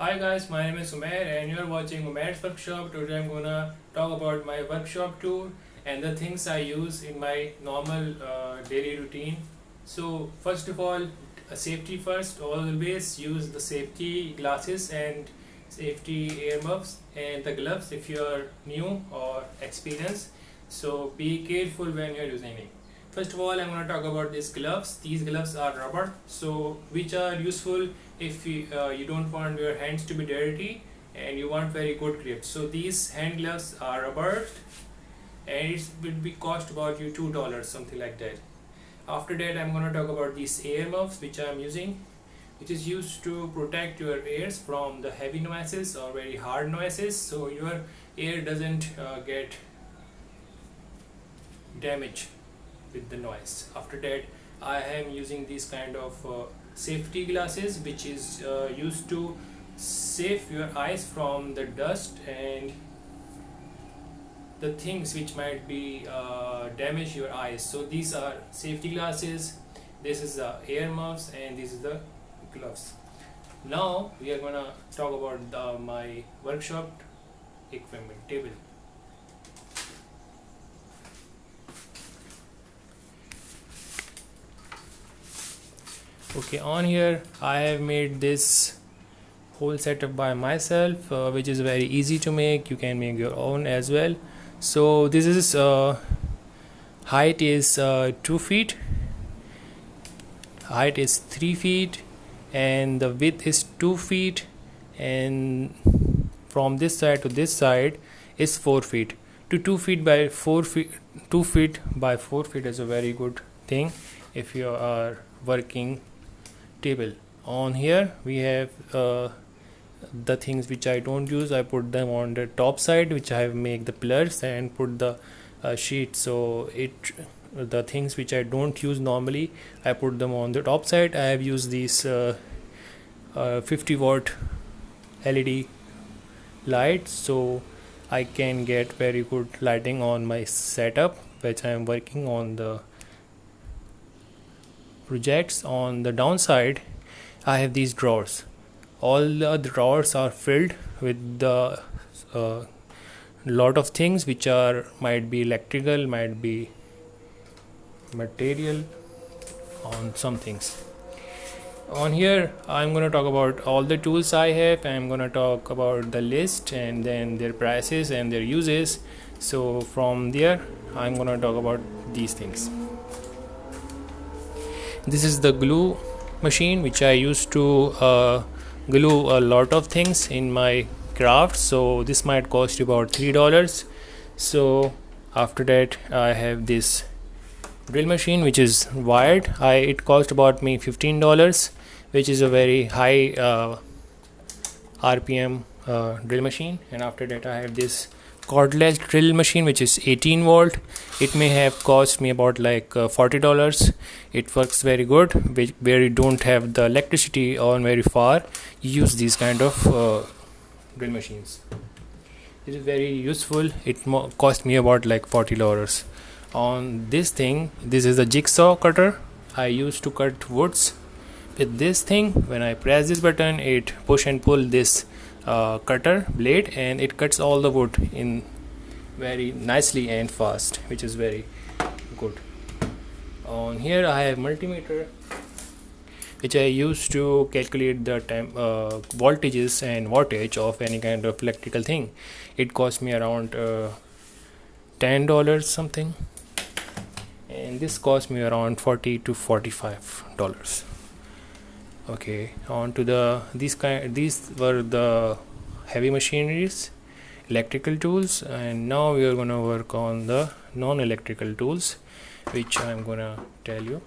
Hi guys, my name is Umair and you're watching Umair's workshop. Today I'm gonna talk about my workshop tool and the things I use in my normal daily routine. So first of all, safety first. Always use the safety glasses and safety earmuffs and the gloves if you are new or experienced. So be careful when you're using it. First of all, I'm going to talk about these gloves. These gloves are rubber, so which are useful if you don't want your hands to be dirty and you want very good grip. So these hand gloves are rubber and it will be cost about you $2, something like that. After that, I'm going to talk about these earmuffs which I'm using, which is used to protect your ears from the heavy noises or very hard noises, so your ear doesn't get damaged with the noise. After that, I am using these kind of safety glasses which is used to save your eyes from the dust and the things which might be damage your eyes. So these are safety glasses, this is the earmuffs, and this is the gloves. Now we are gonna talk about my workshop equipment table. Okay, on here I have made this whole setup by myself, which is very easy to make. You can make your own as well. So this is height is 2 feet, height is 3 feet, and the width is 2 feet, and from this side to this side is 4 feet. To 2 feet by 4 feet, 2 feet by 4 feet is a very good thing if you are working table. On here we have the things which I don't use. I put them on the top side, which I have make the pillars and put the sheet. So it the things which I don't use normally, I put them on the top side. I have used these 50-watt LED lights, so I can get very good lighting on my setup, which I am working on the projects. On the downside, I have these drawers. All the drawers are filled with the lot of things which are might be electrical, might be material, on some things. On here I'm going to talk about all the tools I have. I'm going to talk about the list and then their prices and their uses. So from there I'm going to talk about these things. This is the glue machine which I used to glue a lot of things in my craft. So this might cost you about $3. So after that I have this drill machine which is wired. It cost about me $15, which is a very high RPM drill machine. And after that I have this cordless drill machine which is 18 volt. It may have cost me about like $40. It works very good where you don't have the electricity on very far. You use these kind of drill machines. It is very useful. It cost me about like $40. On this thing, this is a jigsaw cutter. I used to cut woods with this thing. When I press this button, it push and pull this cutter blade and it cuts all the wood in very nicely and fast, which is very good. On here I have multimeter which I used to calculate the voltages and wattage of any kind of electrical thing. It cost me around $10 something, and this cost me around $40 to $45. Okay, on to these were the heavy machineries, electrical tools, and now we are going to work on the non-electrical tools, which I'm going to tell you.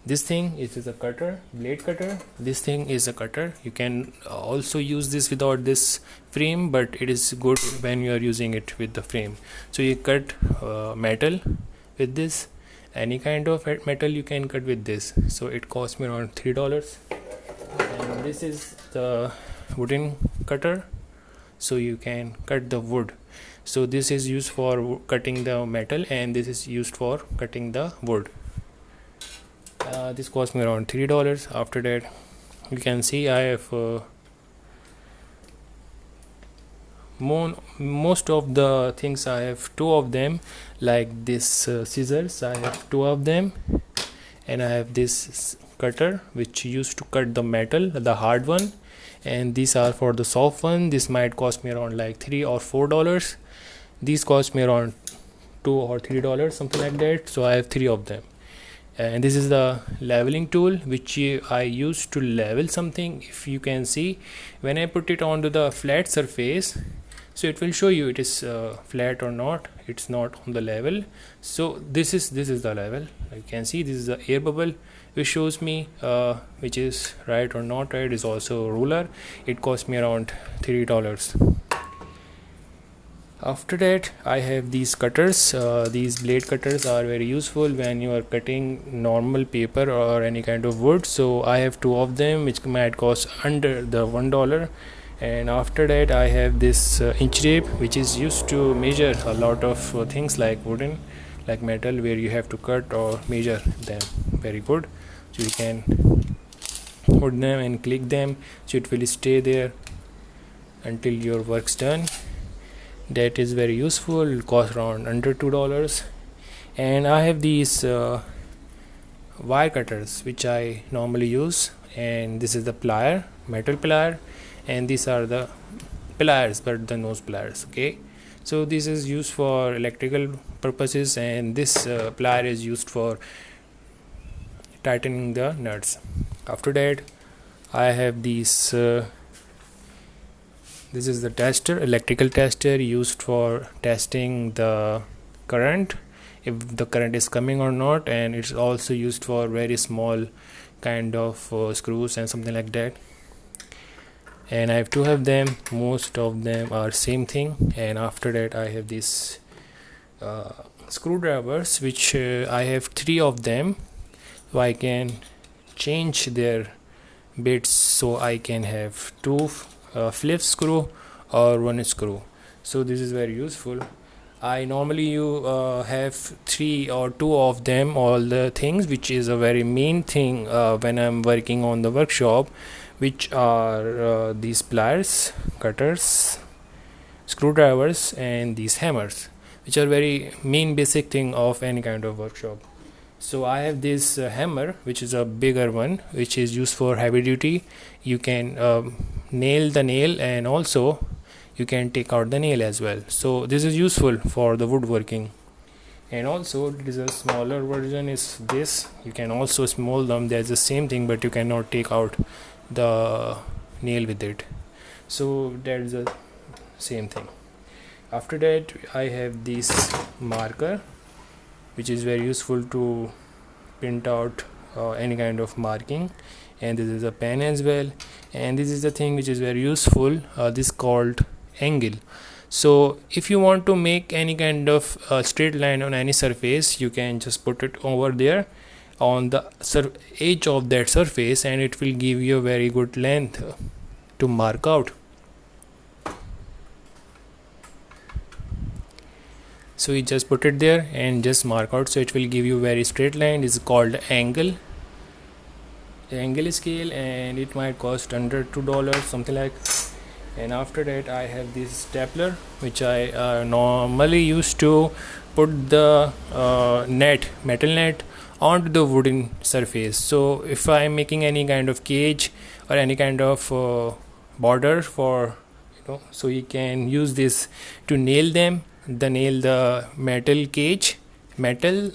This thing is a cutter, blade cutter. This thing is a cutter. You can also use this without this frame, but it is good when you are using it with the frame. So you cut metal with this. Any kind of metal you can cut with this. So it cost me around $3. And this is the wooden cutter, so you can cut the wood. So this is used for cutting the metal and this is used for cutting the wood. This cost me around $3. After that, you can see I have most of the things I have two of them, like this scissors, I have two of them, and I have this cutter which used to cut the metal, the hard one, and these are for the soft one. This might cost me around like $3 or $4. These cost me around $2 or $3, something like that. So I have three of them. And this is the leveling tool which I use to level something. If you can see, when I put it onto the flat surface, so it will show you it is flat or not. It's not on the level. So this is the level. You can see this is the air bubble which shows me which is right or not right. Is also a ruler. It cost me around $3. After that, I have these cutters. These blade cutters are very useful when you are cutting normal paper or any kind of wood. So I have two of them which might cost under the $1. And after that, I have this inch tape which is used to measure a lot of things like wooden, like metal, where you have to cut or measure them very good. So you can put them and click them, so it will stay there until your work's done. That is very useful. It costs around under $2. And I have these wire cutters which I normally use, and this is the plier, metal plier, and these are the pliers, but the nose pliers. Okay, so this is used for electrical purposes, and this plier is used for tightening the nuts. After that, I have these this is the tester, electrical tester, used for testing the current, if the current is coming or not, and it's also used for very small kind of screws and something like that. And I have two of them. Most of them are same thing. And after that, I have these screwdrivers which I have three of them, so I can change their bits, so I can have two flip screw or one screw. So this is very useful. I normally have three or two of them, all the things, which is a very main thing when I'm working on the workshop, which are these pliers, cutters, screwdrivers, and these hammers, which are very main basic thing of any kind of workshop. So I have this hammer, which is a bigger one, which is used for heavy duty. You can nail the nail, and also you can take out the nail as well. So this is useful for the woodworking. And also it is a smaller version is this. You can also small them. There's the same thing, but you cannot take out the nail with it. So that's the same thing. After that, I have this marker, which is very useful to print out any kind of marking. And this is a pen as well. And this is the thing which is very useful, this called angle. So if you want to make any kind of straight line on any surface, you can just put it over there on the edge of that surface, and it will give you a very good length to mark out. So you just put it there and just mark out, so it will give you very straight line. This is called angle scale, and it might cost under $2, something like. And after that, I have this stapler, which I normally used to put the metal net onto the wooden surface. So if I am making any kind of cage or any kind of border for, so you can use this to nail them, nail the metal cage, metal.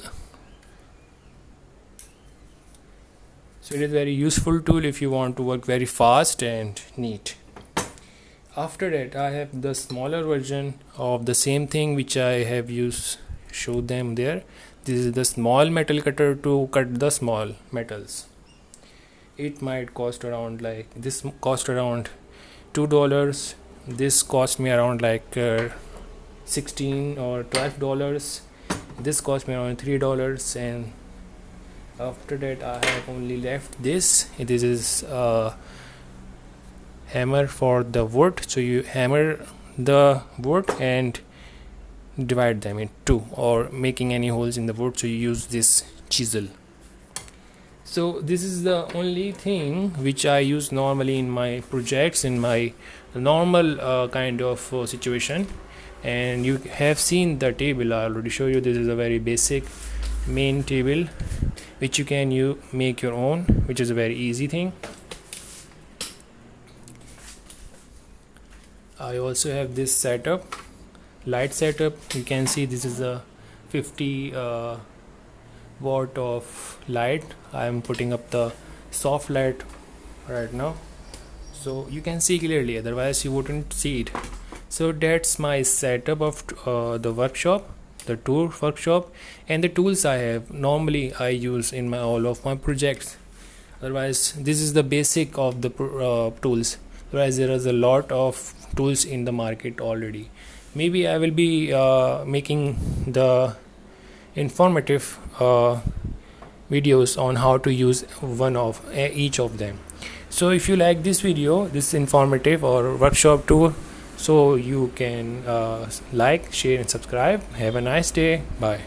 So it is very useful tool if you want to work very fast and neat. After that, I have the smaller version of the same thing which I have showed them there. This is the small metal cutter to cut the small metals. It might cost around like this, cost around $2. This cost me around like $16 or $12. This cost me around $3. And after that, I have only left this. This is hammer for the wood. So you hammer the wood and divide them in two, or making any holes in the wood, so you use this chisel. So this is the only thing which I use normally in my projects, in my normal kind of situation. And you have seen the table. I already show you. This is a very basic main table which you can make your own, which is a very easy thing. I also have this setup, light setup. You can see this is a 50 watt of light. I am putting up the soft light right now, so you can see clearly, otherwise you wouldn't see it. So that's my setup of the workshop, the tool workshop, and the tools I have. Normally I use in my all of my projects. Otherwise, this is the basic of the tools. Otherwise, there is a lot of tools in the market already. Maybe I will be making the informative videos on how to use one of each of them. So if you like this video, this informative or workshop tool, so you can like, share and subscribe. Have a nice day. Bye.